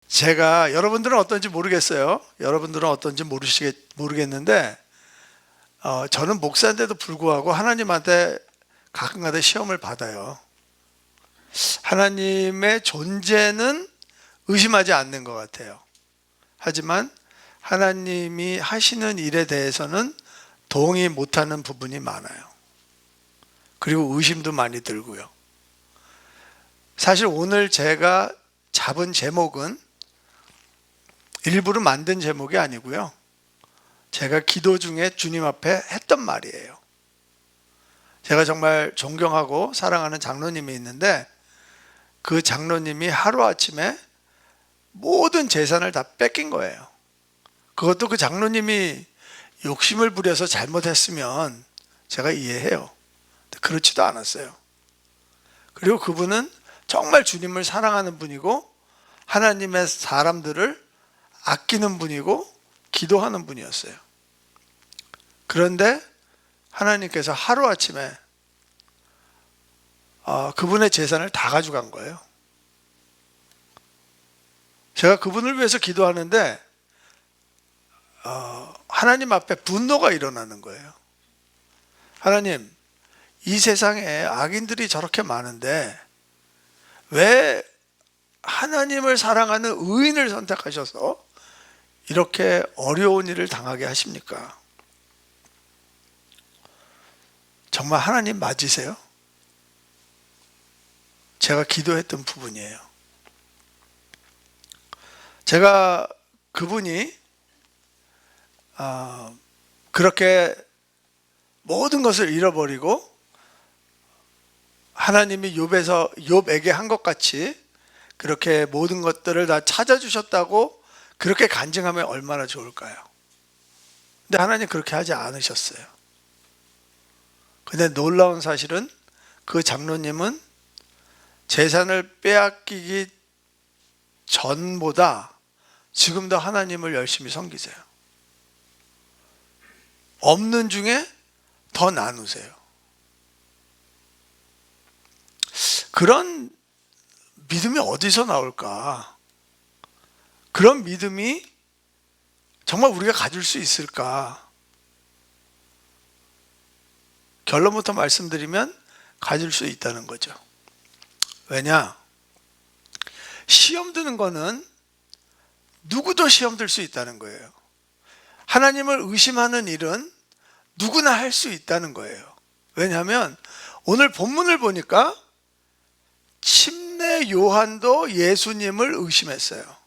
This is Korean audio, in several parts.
제가 여러분들은 어떤지 모르겠어요. 여러분들은 어떤지 모르겠는데 저는 목사인데도 불구하고 하나님한테 가끔가다 시험을 받아요. 하나님의 존재는 의심하지 않는 것 같아요. 하지만 하나님이 하시는 일에 대해서는 동의 못하는 부분이 많아요. 그리고 의심도 많이 들고요. 사실 오늘 제가 잡은 제목은 일부러 만든 제목이 아니고요. 제가 기도 중에 주님 앞에 했던 말이에요. 제가 정말 존경하고 사랑하는 장로님이 있는데 그 장로님이 하루아침에 모든 재산을 다 뺏긴 거예요. 그것도 그 장로님이 욕심을 부려서 잘못했으면 제가 이해해요. 그렇지도 않았어요. 그리고 그분은 정말 주님을 사랑하는 분이고 하나님의 사람들을 아끼는 분이고 기도하는 분이었어요. 그런데 하나님께서 하루아침에 그분의 재산을 다 가져간 거예요. 제가 그분을 위해서 기도하는데 하나님 앞에 분노가 일어나는 거예요. 하나님, 이 세상에 악인들이 저렇게 많은데 왜 하나님을 사랑하는 의인을 선택하셔서 이렇게 어려운 일을 당하게 하십니까? 정말 하나님 맞으세요? 제가 기도했던 부분이에요. 제가 그분이 그렇게 모든 것을 잃어버리고 하나님이 욥에게 한 것 같이 그렇게 모든 것들을 다 찾아주셨다고 그렇게 간증하면 얼마나 좋을까요? 근데 하나님 그렇게 하지 않으셨어요. 근데 놀라운 사실은 그 장로님은 재산을 빼앗기기 전보다 지금도 하나님을 열심히 섬기세요. 없는 중에 더 나누세요. 그런 믿음이 어디서 나올까? 그런 믿음이 정말 우리가 가질 수 있을까? 결론부터 말씀드리면 가질 수 있다는 거죠. 왜냐? 시험 드는 거는 누구도 시험 들 수 있다는 거예요. 하나님을 의심하는 일은 누구나 할 수 있다는 거예요. 왜냐하면 오늘 본문을 보니까 침례 요한도 예수님을 의심했어요.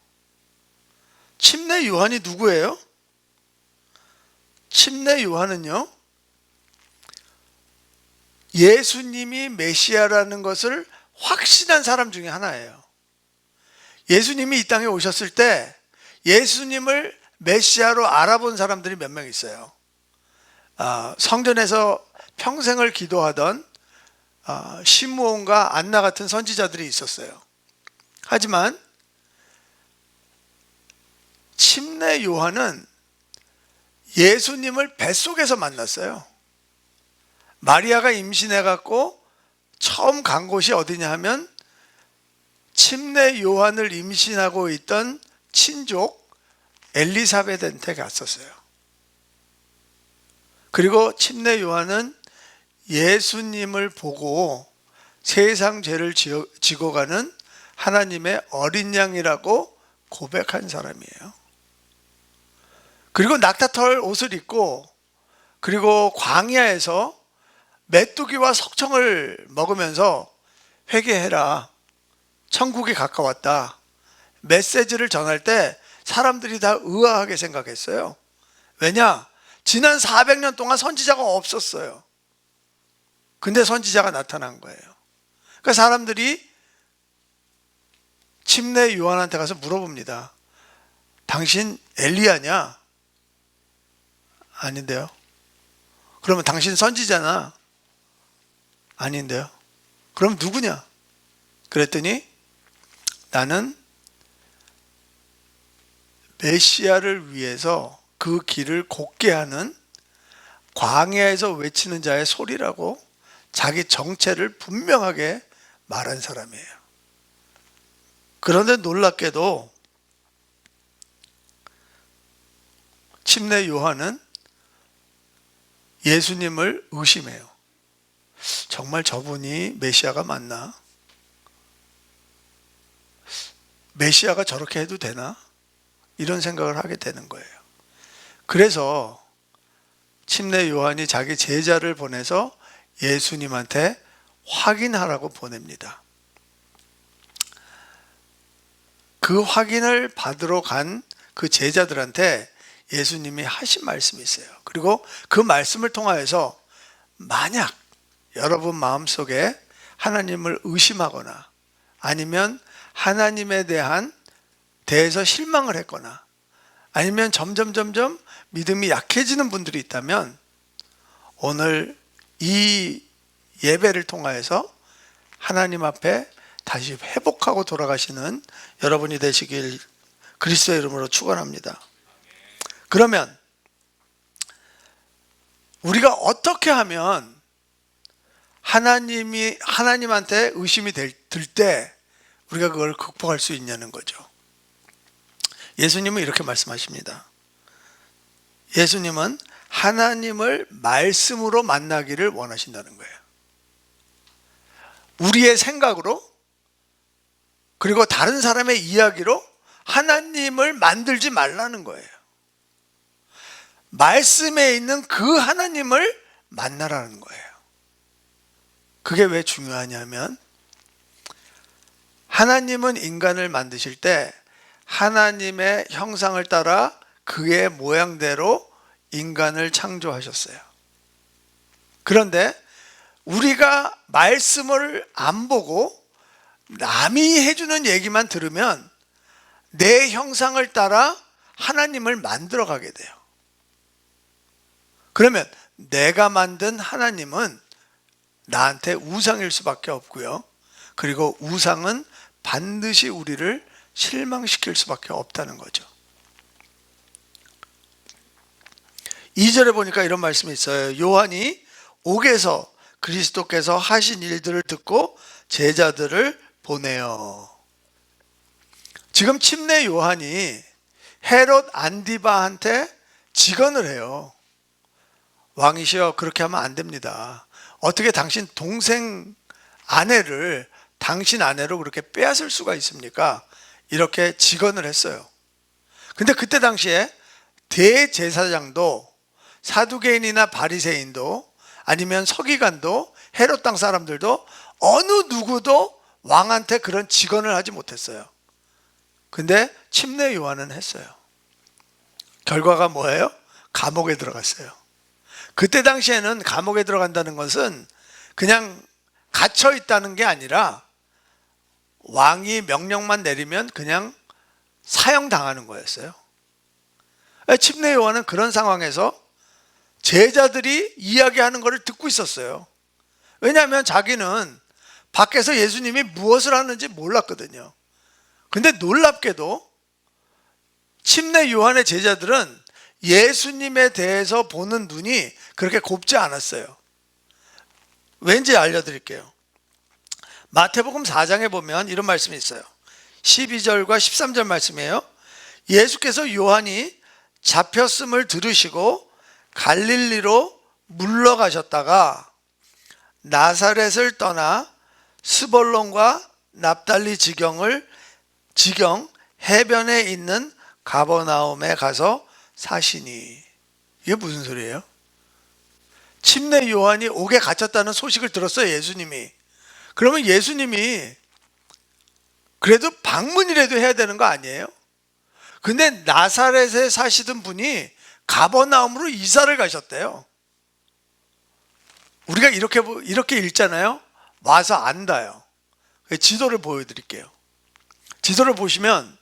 침례 요한이 누구예요? 침례 요한은요, 예수님이 메시아라는 것을 확신한 사람 중에 하나예요. 예수님이 이 땅에 오셨을 때 예수님을 메시아로 알아본 사람들이 몇 명 있어요. 성전에서 평생을 기도하던 시므온과 안나 같은 선지자들이 있었어요. 하지만 침례 요한은 예수님을 뱃속에서 만났어요. 마리아가 임신해갖고 처음 간 곳이 어디냐 하면 침례 요한을 임신하고 있던 친족 엘리사벳한테 갔었어요. 그리고 침례 요한은 예수님을 보고 세상 죄를 지고 가는 하나님의 어린 양이라고 고백한 사람이에요. 그리고 낙타털 옷을 입고 그리고 광야에서 메뚜기와 석청을 먹으면서 회개해라, 천국이 가까웠다, 메시지를 전할 때 사람들이 다 의아하게 생각했어요. 왜냐? 지난 400년 동안 선지자가 없었어요. 근데 선지자가 나타난 거예요. 그러니까 사람들이 침례 요한한테 가서 물어봅니다. 당신 엘리야냐? 아닌데요. 그러면 당신 선지자나? 아닌데요. 그럼 누구냐? 그랬더니 나는 메시아를 위해서 그 길을 곱게 하는 광야에서 외치는 자의 소리라고 자기 정체를 분명하게 말한 사람이에요. 그런데 놀랍게도 침례 요한은 예수님을 의심해요. 정말 저분이 메시아가 맞나? 메시아가 저렇게 해도 되나? 이런 생각을 하게 되는 거예요. 그래서 침례 요한이 자기 제자를 보내서 예수님한테 확인하라고 보냅니다. 그 확인을 받으러 간 그 제자들한테 예수님이 하신 말씀이 있어요. 그리고 그 말씀을 통하여서 만약 여러분 마음속에 하나님을 의심하거나 아니면 하나님에 대해서 실망을 했거나 아니면 점점 믿음이 약해지는 분들이 있다면 오늘 이 예배를 통하여서 하나님 앞에 다시 회복하고 돌아가시는 여러분이 되시길 그리스도의 이름으로 축원합니다. 그러면 우리가 어떻게 하면 하나님한테 의심이 들 때 우리가 그걸 극복할 수 있냐는 거죠. 예수님은 이렇게 말씀하십니다. 예수님은 하나님을 말씀으로 만나기를 원하신다는 거예요. 우리의 생각으로 그리고 다른 사람의 이야기로 하나님을 만들지 말라는 거예요. 말씀에 있는 그 하나님을 만나라는 거예요. 그게 왜 중요하냐면 하나님은 인간을 만드실 때 하나님의 형상을 따라 그의 모양대로 인간을 창조하셨어요. 그런데 우리가 말씀을 안 보고 남이 해주는 얘기만 들으면 내 형상을 따라 하나님을 만들어 가게 돼요. 그러면 내가 만든 하나님은 나한테 우상일 수밖에 없고요. 그리고 우상은 반드시 우리를 실망시킬 수밖에 없다는 거죠. 2절에 보니까 이런 말씀이 있어요. 요한이 옥에서 그리스도께서 하신 일들을 듣고 제자들을 보내요. 지금 침례 요한이 헤롯 안디바한테 직언을 해요. 왕이시여, 그렇게 하면 안 됩니다. 어떻게 당신 동생 아내를 당신 아내로 그렇게 빼앗을 수가 있습니까? 이렇게 직언을 했어요. 근데 그때 당시에 대제사장도 사두개인이나 바리새인도 아니면 서기관도 헤롯 땅 사람들도 어느 누구도 왕한테 그런 직언을 하지 못했어요. 근데 침례 요한은 했어요. 결과가 뭐예요? 감옥에 들어갔어요. 그때 당시에는 감옥에 들어간다는 것은 그냥 갇혀 있다는 게 아니라 왕이 명령만 내리면 그냥 사형당하는 거였어요. 침례 요한은 그런 상황에서 제자들이 이야기하는 것을 듣고 있었어요. 왜냐하면 자기는 밖에서 예수님이 무엇을 하는지 몰랐거든요. 근데 놀랍게도 침례 요한의 제자들은 예수님에 대해서 보는 눈이 그렇게 곱지 않았어요. 왠지 알려드릴게요. 마태복음 4장에 보면 이런 말씀이 있어요. 12절과 13절 말씀이에요. 예수께서 요한이 잡혔음을 들으시고 갈릴리로 물러가셨다가 나사렛을 떠나 스볼론과 납달리 지경 해변에 있는 가버나움에 가서 사시니. 이게 무슨 소리예요? 침례 요한이 옥에 갇혔다는 소식을 들었어요, 예수님이. 그러면 예수님이 그래도 방문이라도 해야 되는 거 아니에요? 근데 나사렛에 사시던 분이 가버나움으로 이사를 가셨대요. 우리가 이렇게 읽잖아요. 와서 안다요. 지도를 보여드릴게요. 지도를 보시면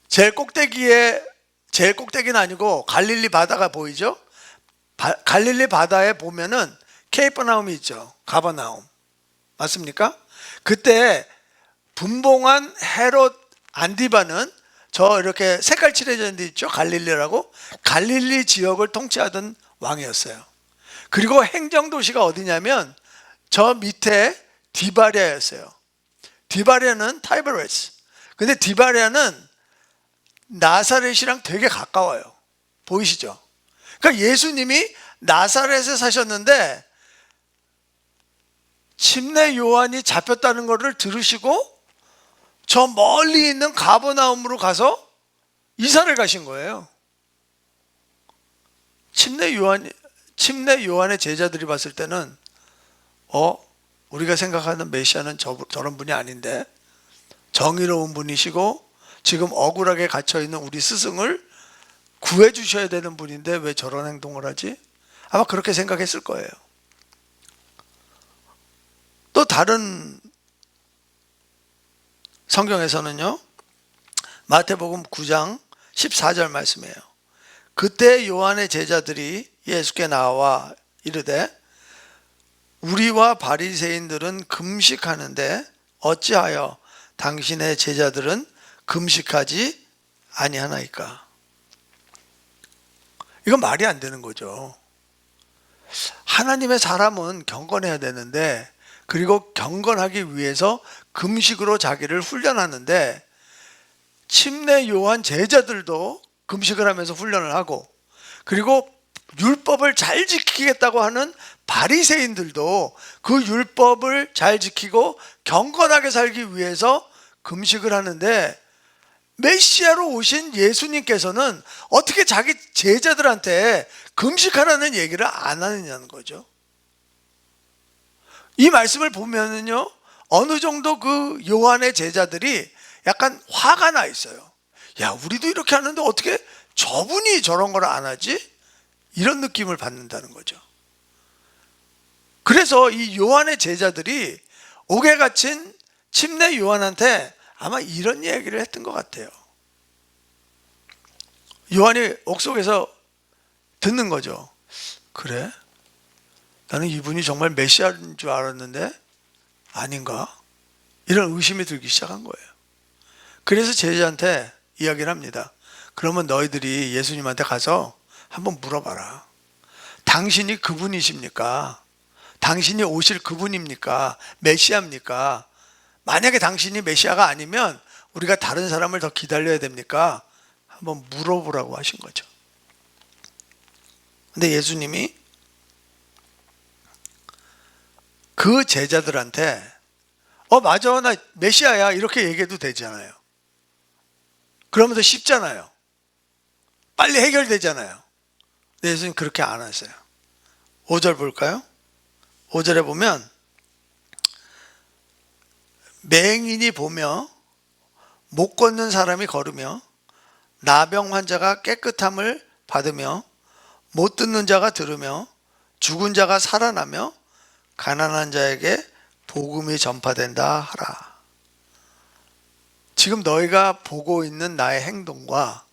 제일 꼭대기는 아니고 갈릴리 바다가 보이죠? 갈릴리 바다에 보면은 케이퍼나움이 있죠. 가버나움. 맞습니까? 그때 분봉한 헤롯 안디바는 저 이렇게 색깔 칠해진 데 있죠? 갈릴리라고. 갈릴리 지역을 통치하던 왕이었어요. 그리고 행정도시가 어디냐면 저 밑에 디바랴였어요. 디바랴는 타이베리스. 근데 디바랴는 나사렛이랑 되게 가까워요. 보이시죠? 그러니까 예수님이 나사렛에 사셨는데 침례 요한이 잡혔다는 것을 들으시고 저 멀리 있는 가버나움으로 가서 이사를 가신 거예요. 침례 요한의 제자들이 봤을 때는 우리가 생각하는 메시아는 저런 분이 아닌데, 정의로운 분이시고 지금 억울하게 갇혀있는 우리 스승을 구해 주셔야 되는 분인데 왜 저런 행동을 하지? 아마 그렇게 생각했을 거예요. 또 다른 성경에서는요, 마태복음 9장 14절 말씀이에요. 그때 요한의 제자들이 예수께 나와 이르되 우리와 바리새인들은 금식하는데 어찌하여 당신의 제자들은 금식하지 아니하나이까? 이건 말이 안 되는 거죠. 하나님의 사람은 경건해야 되는데, 그리고 경건하기 위해서 금식으로 자기를 훈련하는데, 침례 요한 제자들도 금식을 하면서 훈련을 하고, 그리고 율법을 잘 지키겠다고 하는 바리새인들도 그 율법을 잘 지키고 경건하게 살기 위해서 금식을 하는데, 메시아로 오신 예수님께서는 어떻게 자기 제자들한테 금식하라는 얘기를 안 하느냐는 거죠. 이 말씀을 보면은요, 어느 정도 그 요한의 제자들이 약간 화가 나 있어요. 야, 우리도 이렇게 하는데 어떻게 저분이 저런 걸 안 하지? 이런 느낌을 받는다는 거죠. 그래서 이 요한의 제자들이 옥에 갇힌 침례 요한한테 아마 이런 얘기를 했던 것 같아요. 요한이 옥속에서 듣는 거죠. 그래? 나는 이분이 정말 메시아인 줄 알았는데 아닌가? 이런 의심이 들기 시작한 거예요. 그래서 제자한테 이야기를 합니다. 그러면 너희들이 예수님한테 가서 한번 물어봐라. 당신이 그분이십니까? 당신이 오실 그분입니까? 메시아입니까? 만약에 당신이 메시아가 아니면 우리가 다른 사람을 더 기다려야 됩니까? 한번 물어보라고 하신 거죠. 근데 예수님이 그 제자들한테 맞아, 나 메시아야, 이렇게 얘기해도 되잖아요. 그러면 더 쉽잖아요. 빨리 해결되잖아요. 근데 예수님 그렇게 안 하세요. 5절 볼까요? 5절에 보면 맹인이 보며 못 걷는 사람이 걸으며 나병 환자가 깨끗함을 받으며 못 듣는 자가 들으며 죽은 자가 살아나며 가난한 자에게 복음이 전파된다 하라. 지금 너희가 보고 있는 나의 행동과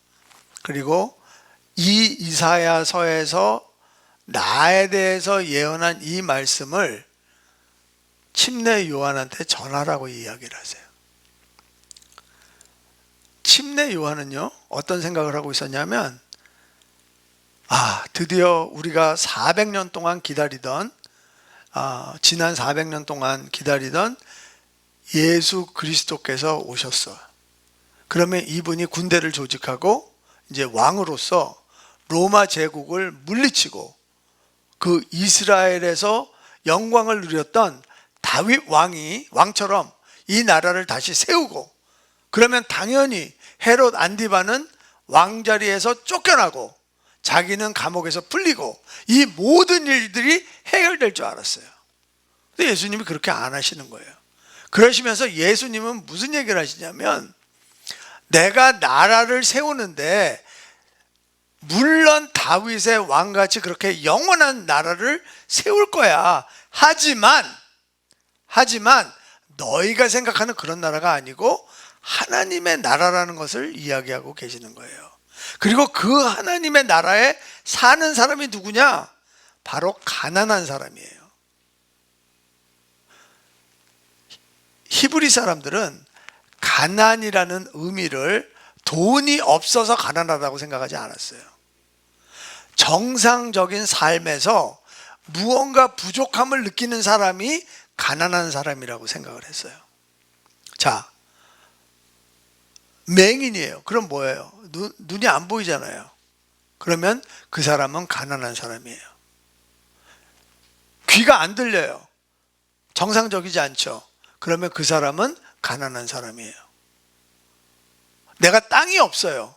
그리고 이 이사야서에서 나에 대해서 예언한 이 말씀을 침례 요한한테 전하라고 이야기를 하세요. 침례 요한은요, 어떤 생각을 하고 있었냐면, 드디어 우리가 400년 동안 기다리던, 지난 400년 동안 기다리던 예수 그리스도께서 오셨어. 그러면 이분이 군대를 조직하고 이제 왕으로서 로마 제국을 물리치고 그 이스라엘에서 영광을 누렸던 다윗 왕처럼 이 나라를 다시 세우고, 그러면 당연히 헤롯 안디바는 왕자리에서 쫓겨나고 자기는 감옥에서 풀리고 이 모든 일들이 해결될 줄 알았어요. 근데 예수님이 그렇게 안 하시는 거예요. 그러시면서 예수님은 무슨 얘기를 하시냐면, 내가 나라를 세우는데 물론 다윗의 왕같이 그렇게 영원한 나라를 세울 거야. 하지만 너희가 생각하는 그런 나라가 아니고 하나님의 나라라는 것을 이야기하고 계시는 거예요. 그리고 그 하나님의 나라에 사는 사람이 누구냐? 바로 가난한 사람이에요. 히브리 사람들은 가난이라는 의미를 돈이 없어서 가난하다고 생각하지 않았어요. 정상적인 삶에서 무언가 부족함을 느끼는 사람이 가난한 사람이라고 생각을 했어요. 자, 맹인이에요. 그럼 뭐예요? 눈이 안 보이잖아요. 그러면 그 사람은 가난한 사람이에요. 귀가 안 들려요. 정상적이지 않죠. 그러면 그 사람은 가난한 사람이에요. 내가 땅이 없어요.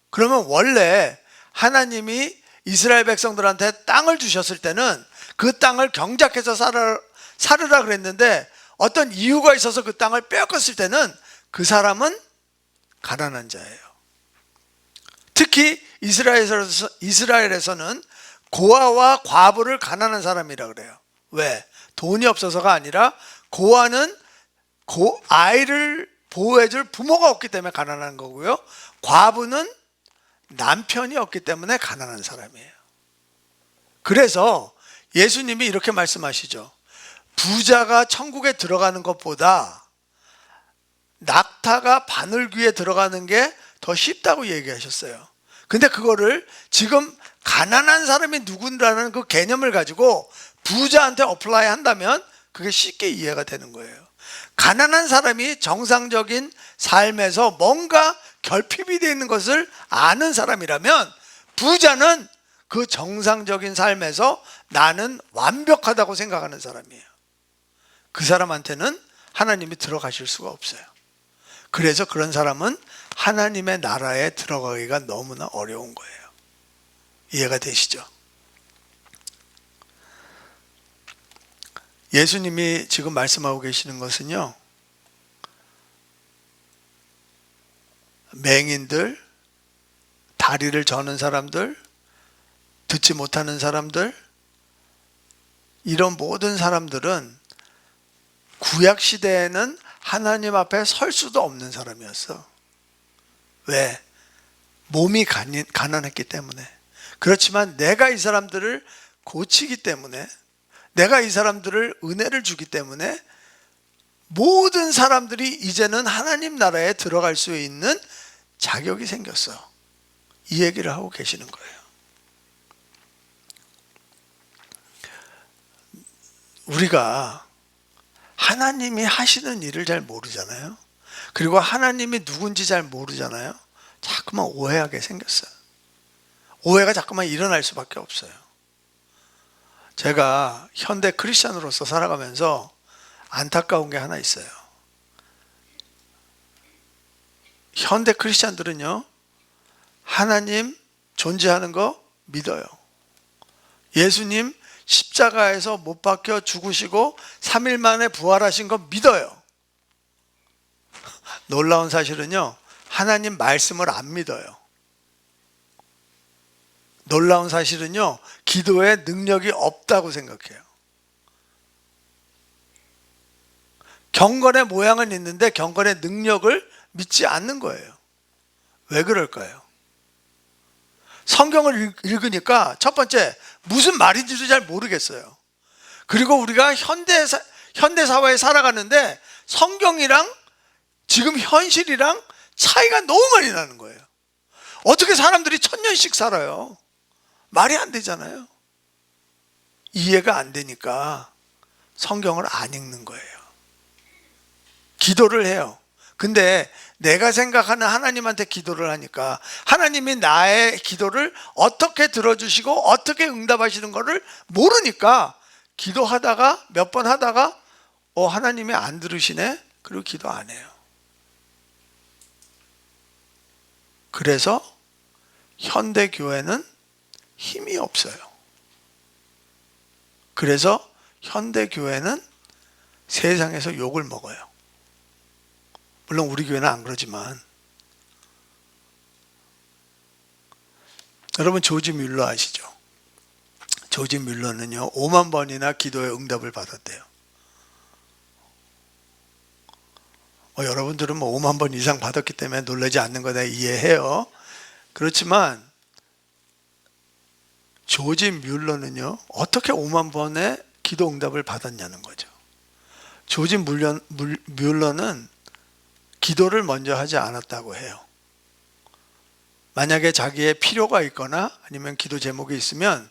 그러면 원래 하나님이 이스라엘 백성들한테 땅을 주셨을 때는 그 땅을 경작해서 살으라 그랬는데 어떤 이유가 있어서 그 땅을 빼앗겼을 때는 그 사람은 가난한 자예요. 특히 이스라엘에서는 고아와 과부를 가난한 사람이라 그래요. 왜? 돈이 없어서가 아니라 고아는 아이를 보호해줄 부모가 없기 때문에 가난한 거고요. 과부는 남편이 없기 때문에 가난한 사람이에요. 그래서 예수님이 이렇게 말씀하시죠. 부자가 천국에 들어가는 것보다 낙타가 바늘귀에 들어가는 게 더 쉽다고 얘기하셨어요. 근데 그거를 지금 가난한 사람이 누군가라는 그 개념을 가지고 부자한테 어플라이 한다면 그게 쉽게 이해가 되는 거예요. 가난한 사람이 정상적인 삶에서 뭔가 결핍이 되어 있는 것을 아는 사람이라면 부자는 그 정상적인 삶에서 나는 완벽하다고 생각하는 사람이에요. 그 사람한테는 하나님이 들어가실 수가 없어요. 그래서 그런 사람은 하나님의 나라에 들어가기가 너무나 어려운 거예요. 이해가 되시죠? 예수님이 지금 말씀하고 계시는 것은요, 맹인들, 다리를 저는 사람들, 듣지 못하는 사람들, 이런 모든 사람들은 구약 시대에는 하나님 앞에 설 수도 없는 사람이었어. 왜? 몸이 가난했기 때문에. 그렇지만 내가 이 사람들을 고치기 때문에, 내가 이 사람들을 은혜를 주기 때문에 모든 사람들이 이제는 하나님 나라에 들어갈 수 있는 자격이 생겼어. 이 얘기를 하고 계시는 거예요. 우리가 하나님이 하시는 일을 잘 모르잖아요. 그리고 하나님이 누군지 잘 모르잖아요. 자꾸만 오해하게 생겼어요. 오해가 자꾸만 일어날 수밖에 없어요. 제가 현대 크리스찬으로서 살아가면서 안타까운 게 하나 있어요. 현대 크리스찬들은요, 하나님 존재하는 거 믿어요. 예수님 십자가에서 못 박혀 죽으시고 3일 만에 부활하신 거 믿어요. 놀라운 사실은요, 하나님 말씀을 안 믿어요. 놀라운 사실은요, 기도에 능력이 없다고 생각해요. 경건의 모양은 있는데 경건의 능력을 믿지 않는 거예요. 왜 그럴까요? 성경을 읽으니까 첫 번째 무슨 말인지도 잘 모르겠어요. 그리고 우리가 현대사회에 살아가는데 성경이랑 지금 현실이랑 차이가 너무 많이 나는 거예요. 어떻게 사람들이 1000년씩 살아요? 말이 안 되잖아요. 이해가 안 되니까 성경을 안 읽는 거예요. 기도를 해요. 근데 내가 생각하는 하나님한테 기도를 하니까 하나님이 나의 기도를 어떻게 들어주시고 어떻게 응답하시는 것을 모르니까 기도하다가 몇 번 하다가 하나님이 안 들으시네? 그리고 기도 안 해요. 그래서 현대교회는 힘이 없어요. 그래서 현대교회는 세상에서 욕을 먹어요. 물론 우리 교회는 안 그러지만. 여러분 조지 뮬러 아시죠? 조지 뮬러는요 5만 번이나 기도의 응답을 받았대요. 여러분들은 5만 번 이상 받았기 때문에 놀라지 않는 거 내가 이해해요. 그렇지만 조지 뮬러는요 어떻게 5만 번의 기도 응답을 받았냐는 거죠. 조지 뮬러는 기도를 먼저 하지 않았다고 해요. 만약에 자기의 필요가 있거나 아니면 기도 제목이 있으면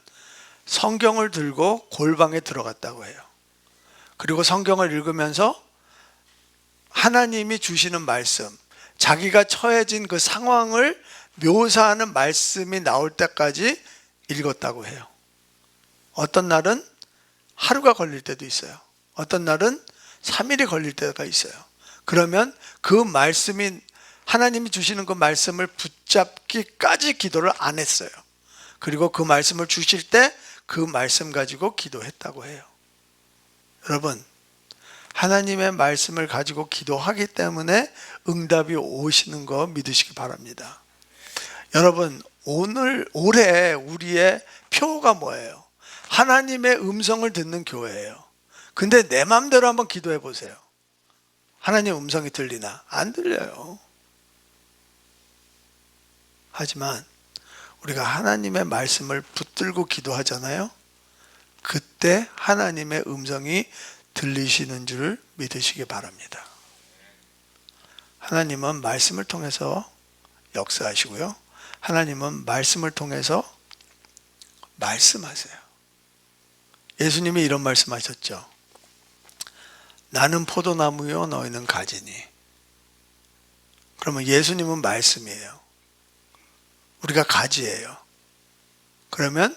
성경을 들고 골방에 들어갔다고 해요. 그리고 성경을 읽으면서 하나님이 주시는 말씀, 자기가 처해진 그 상황을 묘사하는 말씀이 나올 때까지 읽었다고 해요. 어떤 날은 하루가 걸릴 때도 있어요. 어떤 날은 3일이 걸릴 때가 있어요. 그러면 그 말씀이 하나님이 주시는 그 말씀을 붙잡기까지 기도를 안 했어요. 그리고 그 말씀을 주실 때 그 말씀 가지고 기도했다고 해요. 여러분, 하나님의 말씀을 가지고 기도하기 때문에 응답이 오시는 거 믿으시기 바랍니다. 여러분, 올해 우리의 표가 뭐예요? 하나님의 음성을 듣는 교회예요. 근데 내 마음대로 한번 기도해 보세요. 하나님 음성이 들리나? 안 들려요. 하지만 우리가 하나님의 말씀을 붙들고 기도하잖아요. 그때 하나님의 음성이 들리시는 줄 믿으시기 바랍니다. 하나님은 말씀을 통해서 역사하시고요. 하나님은 말씀을 통해서 말씀하세요. 예수님이 이런 말씀하셨죠. 나는 포도나무요 너희는 가지니. 그러면 예수님은 말씀이에요. 우리가 가지예요. 그러면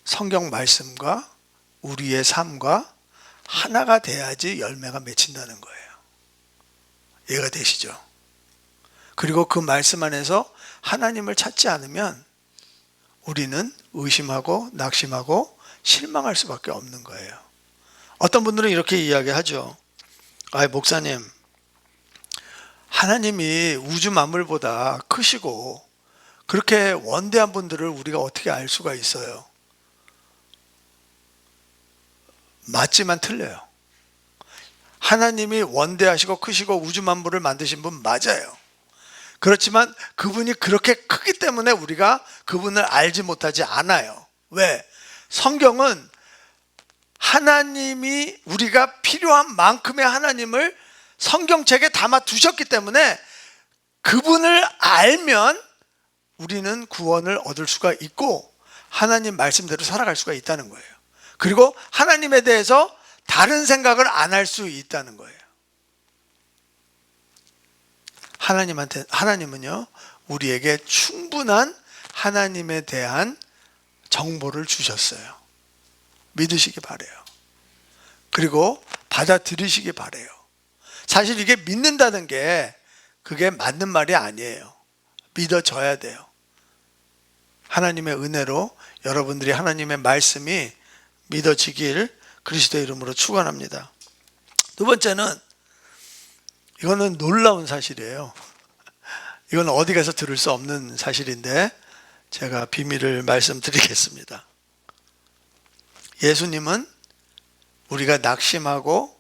성경 말씀과 우리의 삶과 하나가 돼야지 열매가 맺힌다는 거예요. 이해가 되시죠? 그리고 그 말씀 안에서 하나님을 찾지 않으면 우리는 의심하고 낙심하고 실망할 수밖에 없는 거예요. 어떤 분들은 이렇게 이야기하죠. 목사님, 하나님이 우주 만물보다 크시고 그렇게 원대한 분들을 우리가 어떻게 알 수가 있어요? 맞지만 틀려요. 하나님이 원대하시고 크시고 우주 만물을 만드신 분 맞아요. 그렇지만 그분이 그렇게 크기 때문에 우리가 그분을 알지 못하지 않아요. 왜? 성경은 하나님이 우리가 필요한 만큼의 하나님을 성경책에 담아 두셨기 때문에 그분을 알면 우리는 구원을 얻을 수가 있고 하나님 말씀대로 살아갈 수가 있다는 거예요. 그리고 하나님에 대해서 다른 생각을 안 할 수 있다는 거예요. 하나님은요, 우리에게 충분한 하나님에 대한 정보를 주셨어요. 믿으시기 바라요. 그리고 받아들이시기 바라요. 사실 이게 믿는다는 게 그게 맞는 말이 아니에요. 믿어져야 돼요. 하나님의 은혜로 여러분들이 하나님의 말씀이 믿어지길 그리스도의 이름으로 축원합니다. 두 번째는 이거는 놀라운 사실이에요. 이건 어디 가서 들을 수 없는 사실인데 제가 비밀을 말씀드리겠습니다. 예수님은 우리가 낙심하고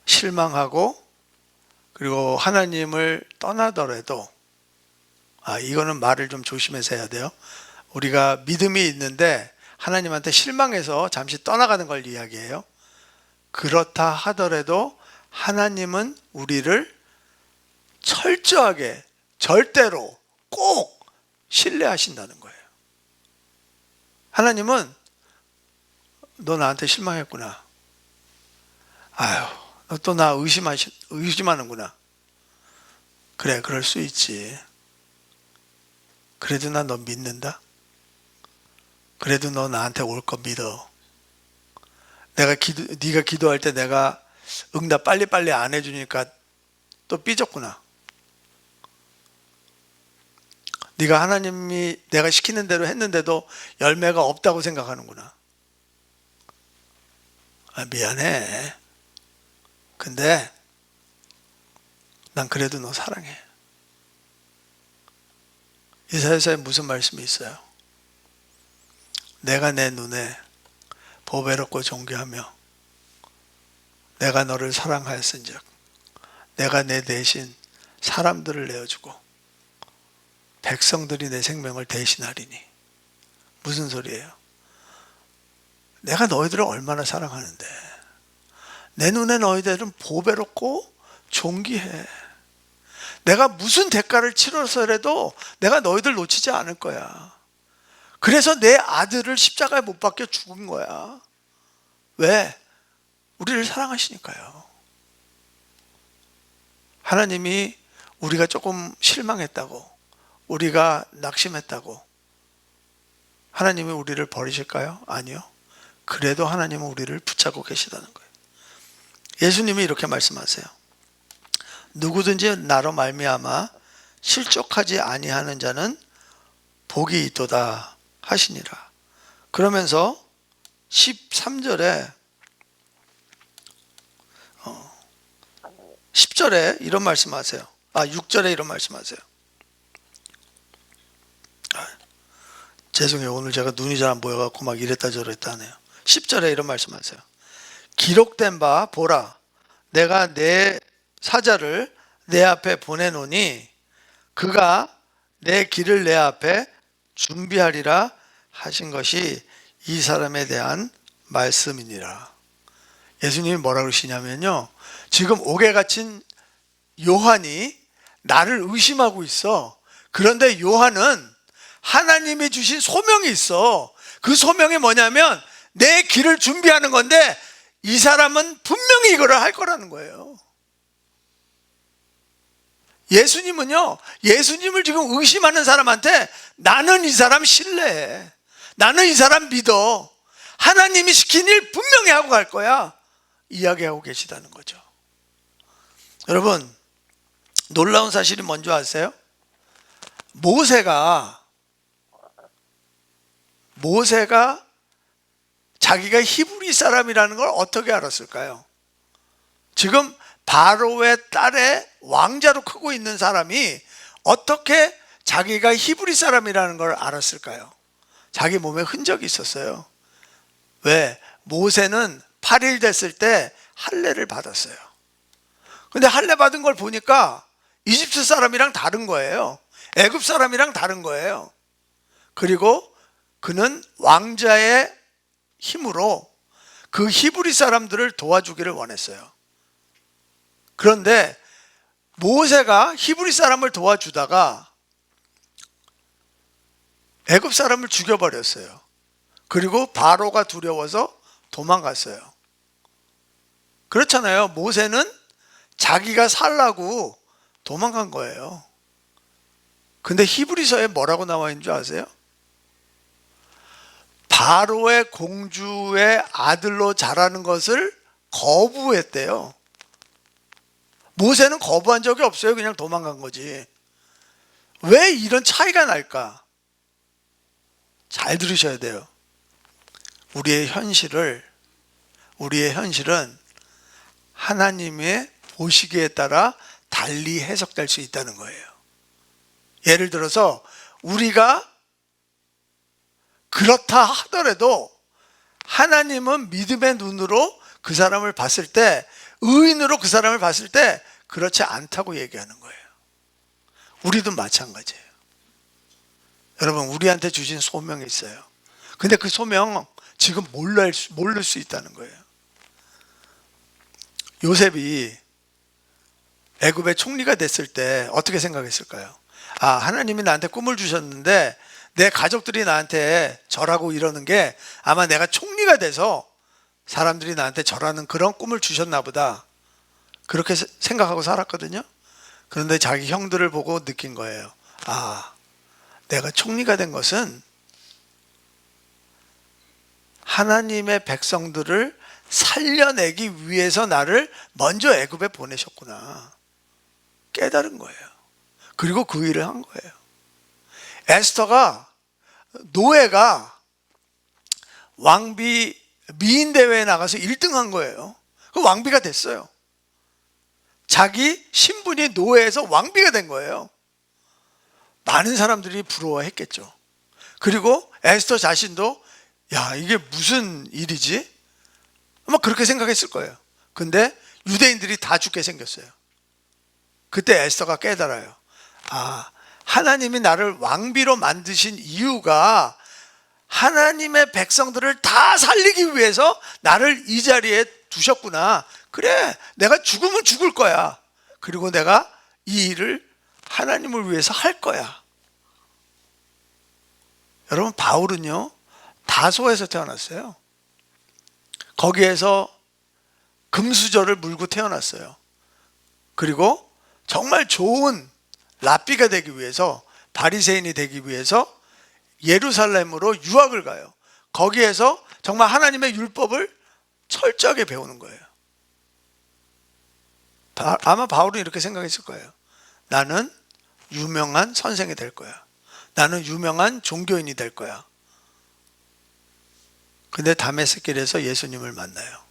실망하고 그리고 하나님을 떠나더라도 이거는 말을 좀 조심해서 해야 돼요. 우리가 믿음이 있는데 하나님한테 실망해서 잠시 떠나가는 걸 이야기해요. 그렇다 하더라도 하나님은 우리를 철저하게 절대로 꼭 신뢰하신다는 거예요. 하나님은 너 나한테 실망했구나. 너 또 나 의심하는구나. 그래, 그럴 수 있지. 그래도 나 너 믿는다. 그래도 너 나한테 올 거 믿어. 네가 기도할 때 내가 응답 빨리빨리 안 해주니까 또 삐졌구나. 네가 하나님이 내가 시키는 대로 했는데도 열매가 없다고 생각하는구나. 미안해. 근데 난 그래도 너 사랑해. 이사야서에 무슨 말씀이 있어요? 내가 내 눈에 보배롭고 존귀하며 내가 너를 사랑하였은즉 내가 내 대신 사람들을 내어주고 백성들이 내 생명을 대신하리니. 무슨 소리예요? 내가 너희들을 얼마나 사랑하는데 내 눈에 너희들은 보배롭고 존귀해. 내가 무슨 대가를 치러서라도 내가 너희들 놓치지 않을 거야. 그래서 내 아들을 십자가에 못 박혀 죽은 거야. 왜? 우리를 사랑하시니까요. 하나님이 우리가 조금 실망했다고, 우리가 낙심했다고 하나님이 우리를 버리실까요? 아니요. 그래도 하나님은 우리를 붙잡고 계시다는 거예요. 예수님이 이렇게 말씀하세요. 누구든지 나로 말미암아 실족하지 아니하는 자는 복이 있도다 하시니라. 그러면서 13절에 10절에 이런 말씀하세요. 6절에 이런 말씀하세요. 죄송해요. 오늘 제가 눈이 잘 안 보여갖고 막 이랬다 저랬다 하네요. 10절에 이런 말씀하세요. 기록된 바 보라, 내가 내 사자를 내 앞에 보내노니 그가 내 길을 내 앞에 준비하리라 하신 것이 이 사람에 대한 말씀이니라. 예수님이 뭐라 그러시냐면요, 지금 옥에 갇힌 요한이 나를 의심하고 있어. 그런데 요한은 하나님이 주신 소명이 있어. 그 소명이 뭐냐면 내 길을 준비하는 건데 이 사람은 분명히 이거를 할 거라는 거예요. 예수님은요, 예수님을 지금 의심하는 사람한테 나는 이 사람 신뢰해, 나는 이 사람 믿어, 하나님이 시킨 일 분명히 하고 갈 거야, 이야기하고 계시다는 거죠. 여러분, 놀라운 사실이 뭔지 아세요? 모세가 자기가 히브리 사람이라는 걸 어떻게 알았을까요? 지금 바로의 딸의 왕자로 크고 있는 사람이 어떻게 자기가 히브리 사람이라는 걸 알았을까요? 자기 몸에 흔적이 있었어요. 왜? 모세는 8일 됐을 때 할례를 받았어요. 근데 할례 받은 걸 보니까 이집트 사람이랑 다른 거예요. 애굽 사람이랑 다른 거예요. 그리고 그는 왕자의 힘으로 그 히브리 사람들을 도와주기를 원했어요. 그런데 모세가 히브리 사람을 도와주다가 애굽 사람을 죽여버렸어요. 그리고 바로가 두려워서 도망갔어요. 그렇잖아요. 모세는 자기가 살라고 도망간 거예요. 근데 히브리서에 뭐라고 나와 있는 줄 아세요? 바로의 공주의 아들로 자라는 것을 거부했대요. 모세는 거부한 적이 없어요. 그냥 도망간 거지. 왜 이런 차이가 날까? 잘 들으셔야 돼요. 우리의 현실은 하나님의 보시기에 따라 달리 해석될 수 있다는 거예요. 예를 들어서 우리가 그렇다 하더라도 하나님은 믿음의 눈으로 그 사람을 봤을 때, 의인으로 그 사람을 봤을 때 그렇지 않다고 얘기하는 거예요. 우리도 마찬가지예요. 여러분, 우리한테 주신 소명이 있어요. 근데 그 소명 지금 모를 수 있다는 거예요. 요셉이 애굽의 총리가 됐을 때 어떻게 생각했을까요? 하나님이 나한테 꿈을 주셨는데 내 가족들이 나한테 절하고 이러는 게 아마 내가 총리가 돼서 사람들이 나한테 절하는 그런 꿈을 주셨나 보다, 그렇게 생각하고 살았거든요. 그런데 자기 형들을 보고 느낀 거예요. 내가 총리가 된 것은 하나님의 백성들을 살려내기 위해서 나를 먼저 애굽에 보내셨구나 깨달은 거예요. 그리고 그 일을 한 거예요. 노예가 왕비 미인 대회에 나가서 1등 한 거예요. 그 왕비가 됐어요. 자기 신분이 노예에서 왕비가 된 거예요. 많은 사람들이 부러워했겠죠. 그리고 에스더 자신도 이게 무슨 일이지? 아마 그렇게 생각했을 거예요. 근데 유대인들이 다 죽게 생겼어요. 그때 에스더가 깨달아요. 하나님이 나를 왕비로 만드신 이유가 하나님의 백성들을 다 살리기 위해서 나를 이 자리에 두셨구나. 그래, 내가 죽으면 죽을 거야. 그리고 내가 이 일을 하나님을 위해서 할 거야. 여러분, 바울은요, 다소에서 태어났어요. 거기에서 금수저를 물고 태어났어요. 그리고 정말 좋은 랍비가 되기 위해서 바리새인이 되기 위해서 예루살렘으로 유학을 가요. 거기에서 정말 하나님의 율법을 철저하게 배우는 거예요. 아마 바울은 이렇게 생각했을 거예요. 나는 유명한 선생이 될 거야. 나는 유명한 종교인이 될 거야. 근데 다메섹길에서 예수님을 만나요.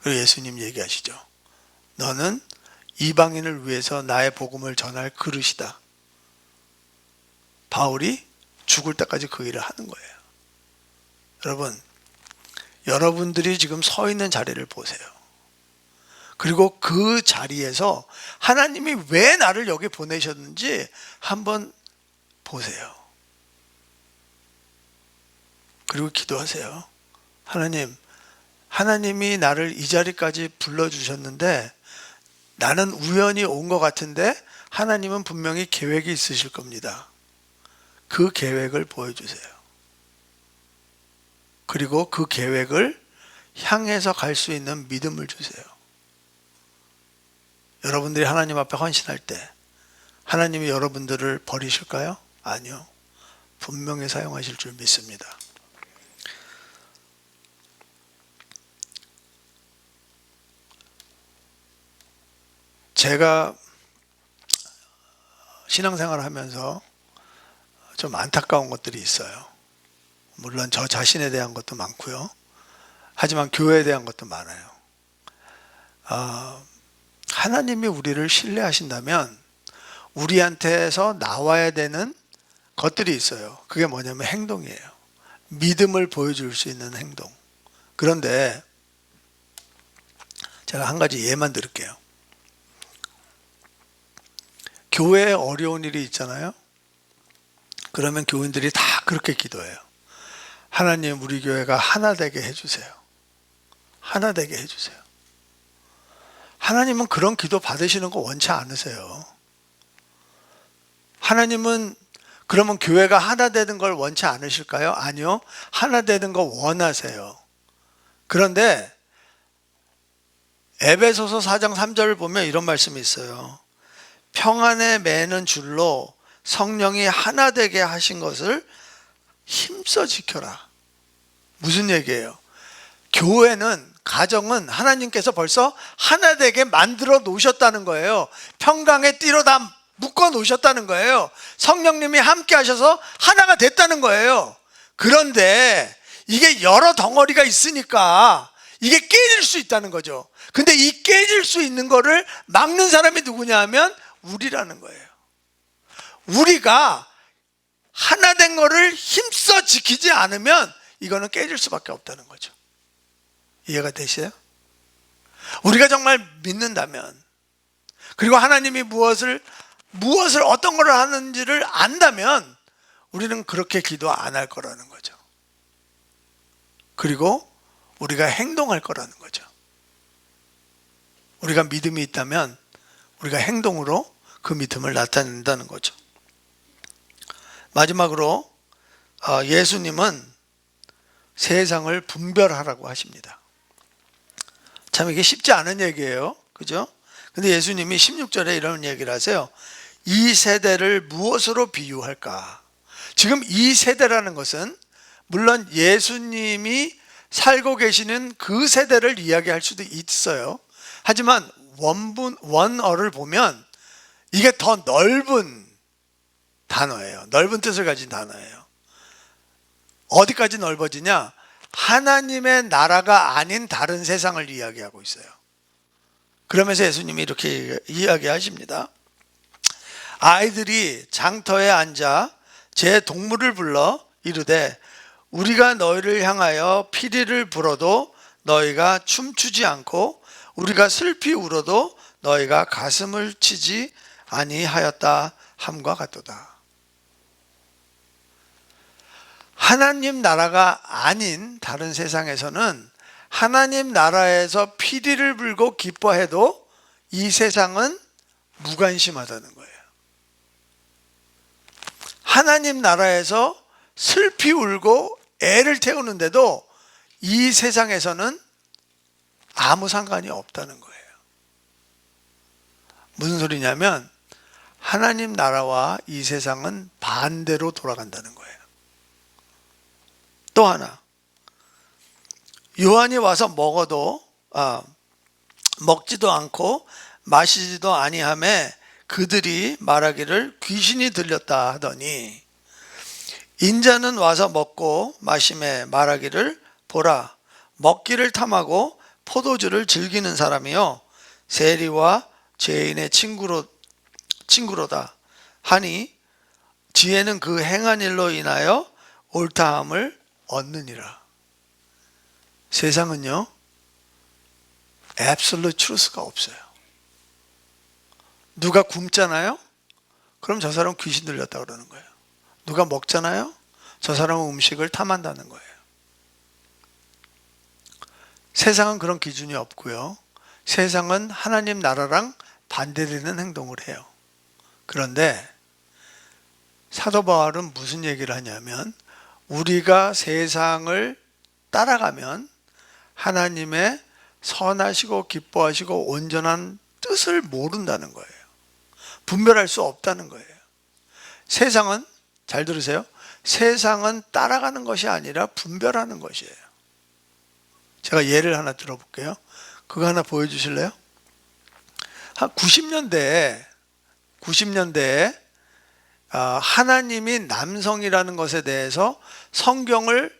그리고 예수님 얘기하시죠. 너는 이방인을 위해서 나의 복음을 전할 그릇이다. 바울이 죽을 때까지 그 일을 하는 거예요. 여러분, 여러분들이 지금 서 있는 자리를 보세요. 그리고 그 자리에서 하나님이 왜 나를 여기 보내셨는지 한번 보세요. 그리고 기도하세요. 하나님이 나를 이 자리까지 불러주셨는데 나는 우연히 온 것 같은데 하나님은 분명히 계획이 있으실 겁니다. 그 계획을 보여주세요. 그리고 그 계획을 향해서 갈 수 있는 믿음을 주세요. 여러분들이 하나님 앞에 헌신할 때 하나님이 여러분들을 버리실까요? 아니요. 분명히 사용하실 줄 믿습니다. 제가 신앙생활을 하면서 좀 안타까운 것들이 있어요. 물론 저 자신에 대한 것도 많고요. 하지만 교회에 대한 것도 많아요. 하나님이 우리를 신뢰하신다면 우리한테서 나와야 되는 것들이 있어요. 그게 뭐냐면 행동이에요. 믿음을 보여줄 수 있는 행동. 그런데 제가 한 가지 예만 들을게요. 교회에 어려운 일이 있잖아요. 그러면 교인들이 다 그렇게 기도해요. 하나님, 우리 교회가 하나 되게 해주세요. 하나 되게 해주세요. 하나님은 그런 기도 받으시는 거 원치 않으세요. 하나님은 그러면 교회가 하나 되는 걸 원치 않으실까요? 아니요. 하나 되는 거 원하세요. 그런데 에베소서 4장 3절을 보면 이런 말씀이 있어요. 평안에 매는 줄로 성령이 하나 되게 하신 것을 힘써 지켜라. 무슨 얘기예요? 교회는, 가정은 하나님께서 벌써 하나 되게 만들어 놓으셨다는 거예요. 평강의 띠로 다 묶어 놓으셨다는 거예요. 성령님이 함께 하셔서 하나가 됐다는 거예요. 그런데 이게 여러 덩어리가 있으니까 이게 깨질 수 있다는 거죠. 근데 이 깨질 수 있는 거를 막는 사람이 누구냐 하면 우리라는 거예요. 우리가 하나 된 거를 힘써 지키지 않으면 이거는 깨질 수밖에 없다는 거죠. 이해가 되세요? 우리가 정말 믿는다면, 그리고 하나님이 무엇을 어떤 걸 하는지를 안다면 우리는 그렇게 기도 안 할 거라는 거죠. 그리고 우리가 행동할 거라는 거죠. 우리가 믿음이 있다면 우리가 행동으로 그 믿음을 나타낸다는 거죠. 마지막으로 예수님은 세상을 분별하라고 하십니다. 참 이게 쉽지 않은 얘기예요. 그죠? 근데 예수님이 16절에 이런 얘기를 하세요. 이 세대를 무엇으로 비유할까? 지금 이 세대라는 것은 물론 예수님이 살고 계시는 그 세대를 이야기할 수도 있어요. 하지만 원어를 보면 이게 더 넓은 단어예요. 넓은 뜻을 가진 단어예요. 어디까지 넓어지냐? 하나님의 나라가 아닌 다른 세상을 이야기하고 있어요. 그러면서 예수님이 이렇게 이야기하십니다. 아이들이 장터에 앉아 제 동물을 불러 이르되 우리가 너희를 향하여 피리를 불어도 너희가 춤추지 않고 우리가 슬피 울어도 너희가 가슴을 치지 아니하였다 함과 같도다. 하나님 나라가 아닌 다른 세상에서는 하나님 나라에서 피리를 불고 기뻐해도 이 세상은 무관심하다는 거예요. 하나님 나라에서 슬피 울고 애를 태우는데도 이 세상에서는 아무 상관이 없다는 거예요. 무슨 소리냐면 하나님 나라와 이 세상은 반대로 돌아간다는 거예요. 또 하나, 요한이 와서 먹지도 않고 마시지도 아니하매 그들이 말하기를 귀신이 들렸다 하더니, 인자는 와서 먹고 마심에 말하기를 보라, 먹기를 탐하고 포도주를 즐기는 사람이요 세리와 죄인의 친구로다 하니 지혜는 그 행한 일로 인하여 옳다함을 얻느니라. 세상은요, absolute truth가 없어요. 누가 굶잖아요? 그럼 저 사람 귀신 들렸다 그러는 거예요. 누가 먹잖아요? 저 사람은 음식을 탐한다는 거예요. 세상은 그런 기준이 없고요. 세상은 하나님 나라랑 반대되는 행동을 해요. 그런데 사도 바울은 무슨 얘기를 하냐면, 우리가 세상을 따라가면 하나님의 선하시고 기뻐하시고 온전한 뜻을 모른다는 거예요. 분별할 수 없다는 거예요. 세상은, 잘 들으세요, 세상은 따라가는 것이 아니라 분별하는 것이에요. 제가 예를 하나 들어볼게요. 그거 하나 보여주실래요? 한 90년대에 하나님이 남성이라는 것에 대해서 성경에서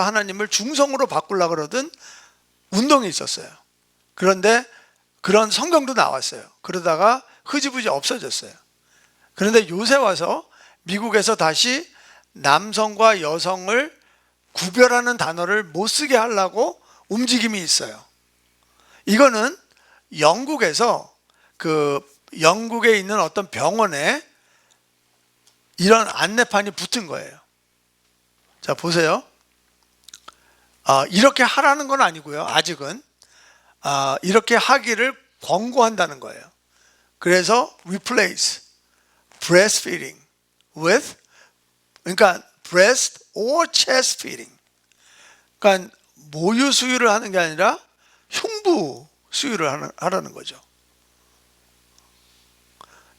하나님을 중성으로 바꾸려고 그러던 운동이 있었어요. 그런데 그런 성경도 나왔어요. 그러다가 흐지부지 없어졌어요. 그런데 요새 와서 미국에서 다시 남성과 여성을 구별하는 단어를 못 쓰게 하려고 움직임이 있어요. 이거는 영국에 있는 어떤 병원에 이런 안내판이 붙은 거예요. 자, 보세요. 이렇게 하라는 건 아니고요. 아직은 이렇게 하기를 권고한다는 거예요. 그래서 replace breastfeeding with, 그러니까 breast or chest feeding, 그러니까 모유 수유를 하는 게 아니라 흉부 수유를 하라는 거죠.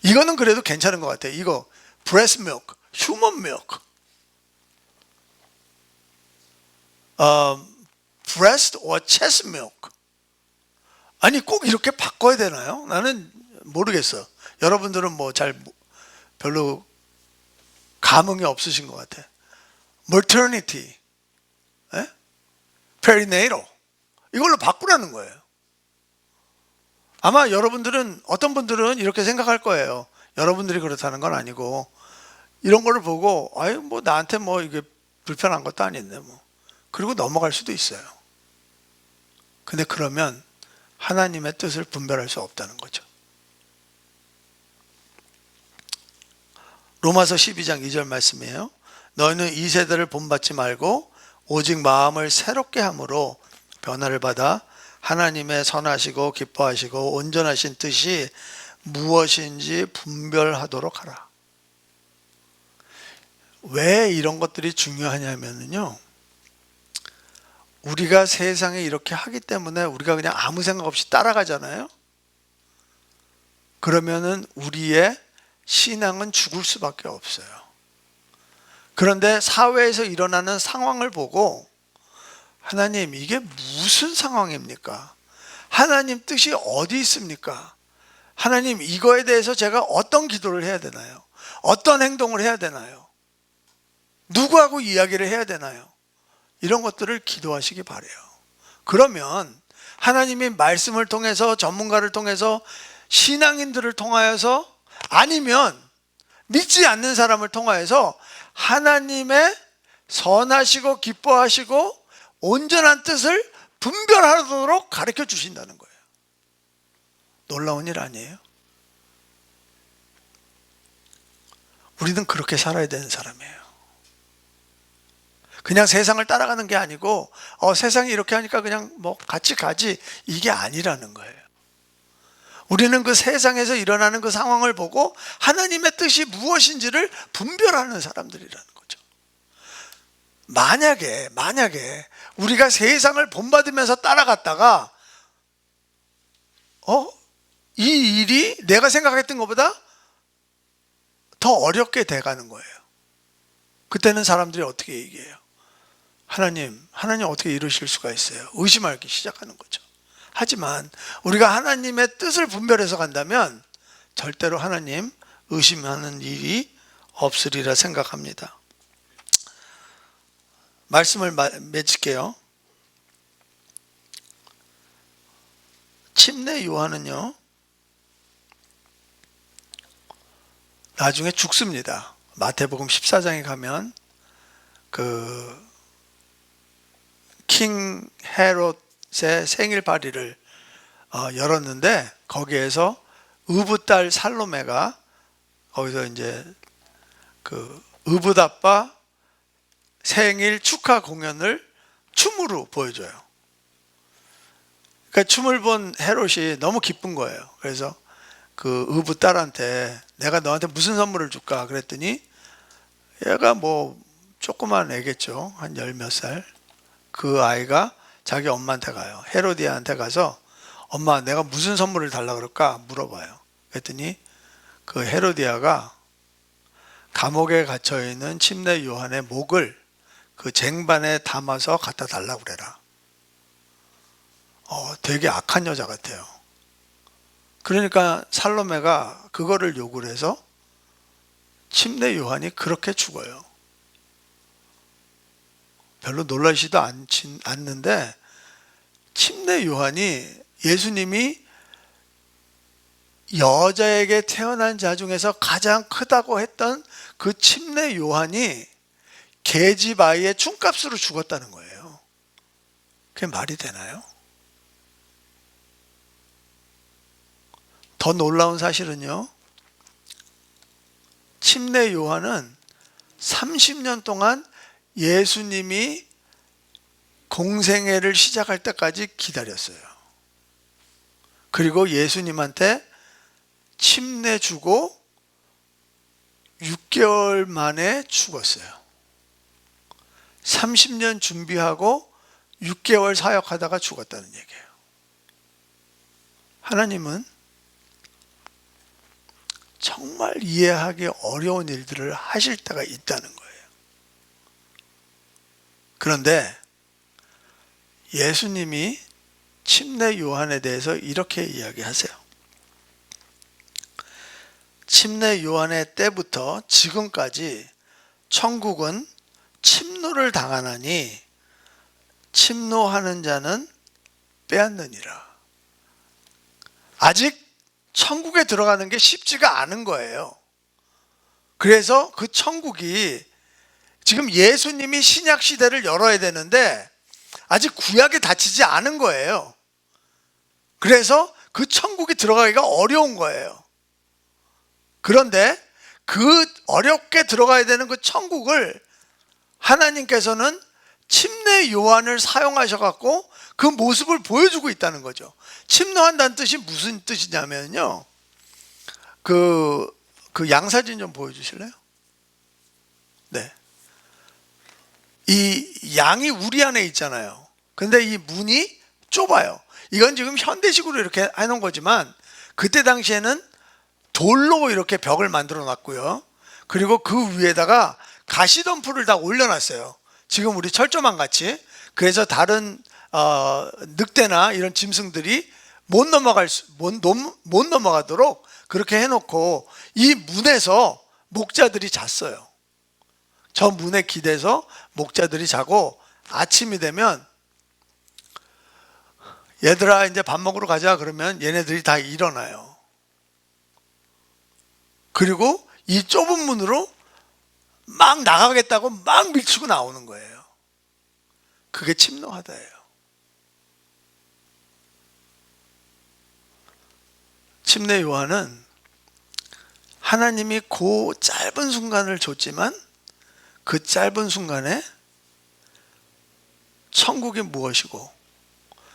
이거는 그래도 괜찮은 것 같아요. 이거 breast milk, human milk, breast or chest milk. 아니, 꼭 이렇게 바꿔야 되나요? 나는 모르겠어. 여러분들은 별로 감흥이 없으신 것 같아. maternity, perinatal, 이걸로 바꾸라는 거예요. 아마 어떤 분들은 이렇게 생각할 거예요. 여러분들이 그렇다는 건 아니고, 이런 거를 보고 나한테 이게 불편한 것도 아닌데 그리고 넘어갈 수도 있어요. 근데 그러면 하나님의 뜻을 분별할 수 없다는 거죠. 로마서 12장 2절 말씀이에요. 너희는 이 세대를 본받지 말고 오직 마음을 새롭게 함으로 변화를 받아 하나님의 선하시고 기뻐하시고 온전하신 뜻이 무엇인지 분별하도록 하라. 왜 이런 것들이 중요하냐면요, 우리가 세상에 이렇게 하기 때문에 우리가 그냥 아무 생각 없이 따라가잖아요. 그러면은 우리의 신앙은 죽을 수밖에 없어요. 그런데 사회에서 일어나는 상황을 보고, 하나님, 이게 무슨 상황입니까? 하나님 뜻이 어디 있습니까? 하나님, 이거에 대해서 제가 어떤 기도를 해야 되나요? 어떤 행동을 해야 되나요? 누구하고 이야기를 해야 되나요? 이런 것들을 기도하시기 바라요. 그러면 하나님이 말씀을 통해서, 전문가를 통해서, 신앙인들을 통하여서, 아니면 믿지 않는 사람을 통하여서 하나님의 선하시고 기뻐하시고 온전한 뜻을 분별하도록 가르쳐 주신다는 거예요. 놀라운 일 아니에요? 우리는 그렇게 살아야 되는 사람이에요. 그냥 세상을 따라가는 게 아니고 세상이 이렇게 하니까 그냥 같이 가지, 이게 아니라는 거예요. 우리는 그 세상에서 일어나는 그 상황을 보고 하나님의 뜻이 무엇인지를 분별하는 사람들이라는 거죠. 만약에 우리가 세상을 본받으면서 따라갔다가 이 일이 내가 생각했던 것보다 더 어렵게 돼가는 거예요. 그때는 사람들이 어떻게 얘기해요? 하나님 어떻게 이루실 수가 있어요? 의심하기 시작하는 거죠. 하지만 우리가 하나님의 뜻을 분별해서 간다면 절대로 하나님 의심하는 일이 없으리라 생각합니다. 말씀을 맺을게요. 침례 요한은요, 나중에 죽습니다. 마태복음 14장에 가면 킹 헤롯의 생일 파티를 열었는데 거기에서 의붓 딸 살로메가 거기서 이제 의붓 아빠 생일 축하 공연을 춤으로 보여줘요. 그러니까 춤을 본 헤롯이 너무 기쁜 거예요. 그래서 의붓 딸한테 내가 너한테 무슨 선물을 줄까 그랬더니 얘가 뭐 조그만 애겠죠. 한 열 몇 살. 그 아이가 자기 엄마한테 가요. 헤로디아한테 가서 엄마 내가 무슨 선물을 달라 그럴까 물어봐요. 그랬더니 그 헤로디아가 감옥에 갇혀있는 침례 요한의 목을 그 쟁반에 담아서 갖다 달라고 그래라. 되게 악한 여자 같아요. 그러니까 살로메가 그거를 요구를 해서 침례 요한이 그렇게 죽어요. 별로 놀라시도 않는데 침례 요한이 예수님이 여자에게 태어난 자 중에서 가장 크다고 했던 그 침례 요한이 계집 아이의 춤값으로 죽었다는 거예요. 그게 말이 되나요? 더 놀라운 사실은요, 침례 요한은 30년 동안 예수님이 공생애를 시작할 때까지 기다렸어요. 그리고 예수님한테 침례 주고 6개월 만에 죽었어요. 30년 준비하고 6개월 사역하다가 죽었다는 얘기예요. 하나님은 정말 이해하기 어려운 일들을 하실 때가 있다는 거예요. 그런데 예수님이 침례 요한에 대해서 이렇게 이야기하세요. 침례 요한의 때부터 지금까지 천국은 침노를 당하나니 침노하는 자는 빼앗느니라. 아직 천국에 들어가는 게 쉽지가 않은 거예요. 그래서 그 천국이 지금 예수님이 신약 시대를 열어야 되는데 아직 구약에 닫히지 않은 거예요. 그래서 그 천국이 들어가기가 어려운 거예요. 그런데 그 어렵게 들어가야 되는 그 천국을 하나님께서는 침례 요한을 사용하셔갖고 그 모습을 보여주고 있다는 거죠. 침노한다는 뜻이 무슨 뜻이냐면요, 그 양사진 좀 보여주실래요? 네. 이 양이 우리 안에 있잖아요. 근데 이 문이 좁아요. 이건 지금 현대식으로 이렇게 해놓은 거지만 그때 당시에는 돌로 이렇게 벽을 만들어 놨고요. 그리고 그 위에다가 가시덤불을 다 올려놨어요. 지금 우리 철조망 같이. 그래서 다른 늑대나 이런 짐승들이 못 넘어가도록 그렇게 해놓고 이 문에서 목자들이 잤어요. 저 문에 기대서 목자들이 자고 아침이 되면 얘들아 이제 밥 먹으러 가자 그러면 얘네들이 다 일어나요. 그리고 이 좁은 문으로 막 나가겠다고 막 밀치고 나오는 거예요. 그게 침노하다예요. 침례 요한은 하나님이 그 짧은 순간을 줬지만 그 짧은 순간에 천국이 무엇이고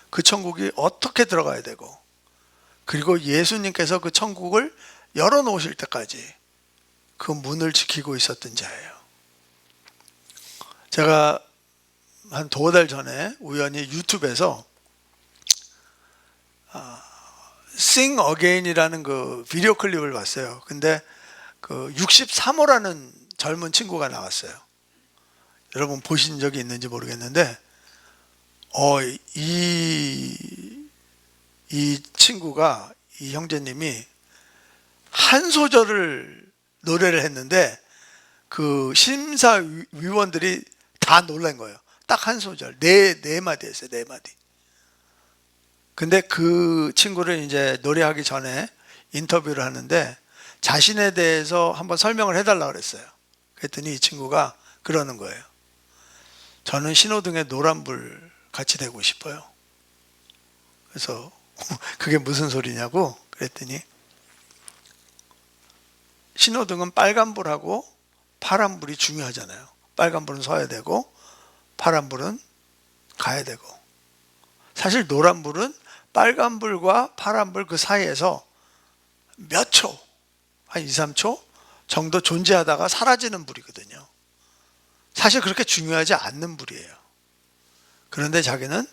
그 천국이 어떻게 들어가야 되고 그리고 예수님께서 그 천국을 열어놓으실 때까지 그 문을 지키고 있었던 자예요. 제가 한 2달 전에 우연히 유튜브에서 Sing Again이라는 그 비디오 클립을 봤어요. 근데 그 63호라는 젊은 친구가 나왔어요. 여러분 보신 적이 있는지 모르겠는데, 이 친구가, 이 형제님이 한 소절을 노래를 했는데 그 심사위원들이 다 놀란 거예요. 딱 한 소절, 네 마디 했어요. 네 마디. 근데 그 친구를 이제 노래하기 전에 인터뷰를 하는데 자신에 대해서 한번 설명을 해달라고 그랬어요. 그랬더니 이 친구가 그러는 거예요. 저는 신호등에 노란불 같이 되고 싶어요. 그래서 그게 무슨 소리냐고 그랬더니, 신호등은 빨간불하고 파란불이 중요하잖아요. 빨간불은 서야 되고 파란불은 가야 되고, 사실 노란불은 빨간불과 파란불 그 사이에서 몇 초, 한 2, 3초 정도 존재하다가 사라지는 불이거든요. 사실 그렇게 중요하지 않는 불이에요. 그런데 자기는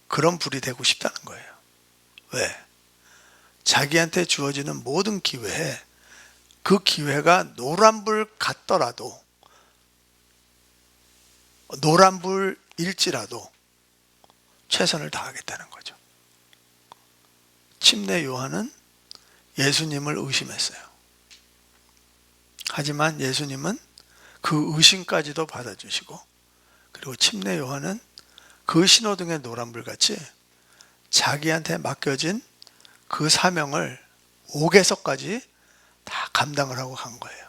그런 불이 되고 싶다는 거예요. 왜? 자기한테 주어지는 모든 기회에 그 기회가 노란불 같더라도, 노란불일지라도 최선을 다하겠다는 거죠. 침례 요한은 예수님을 의심했어요. 하지만 예수님은 그 의심까지도 받아주시고, 그리고 침례 요한은 그 신호등의 노란불같이 자기한테 맡겨진 그 사명을 5개서까지 다 감당을 하고 간 거예요.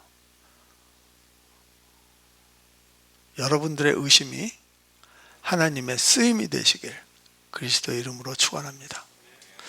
여러분들의 의심이 하나님의 쓰임이 되시길 그리스도의 이름으로 축원합니다.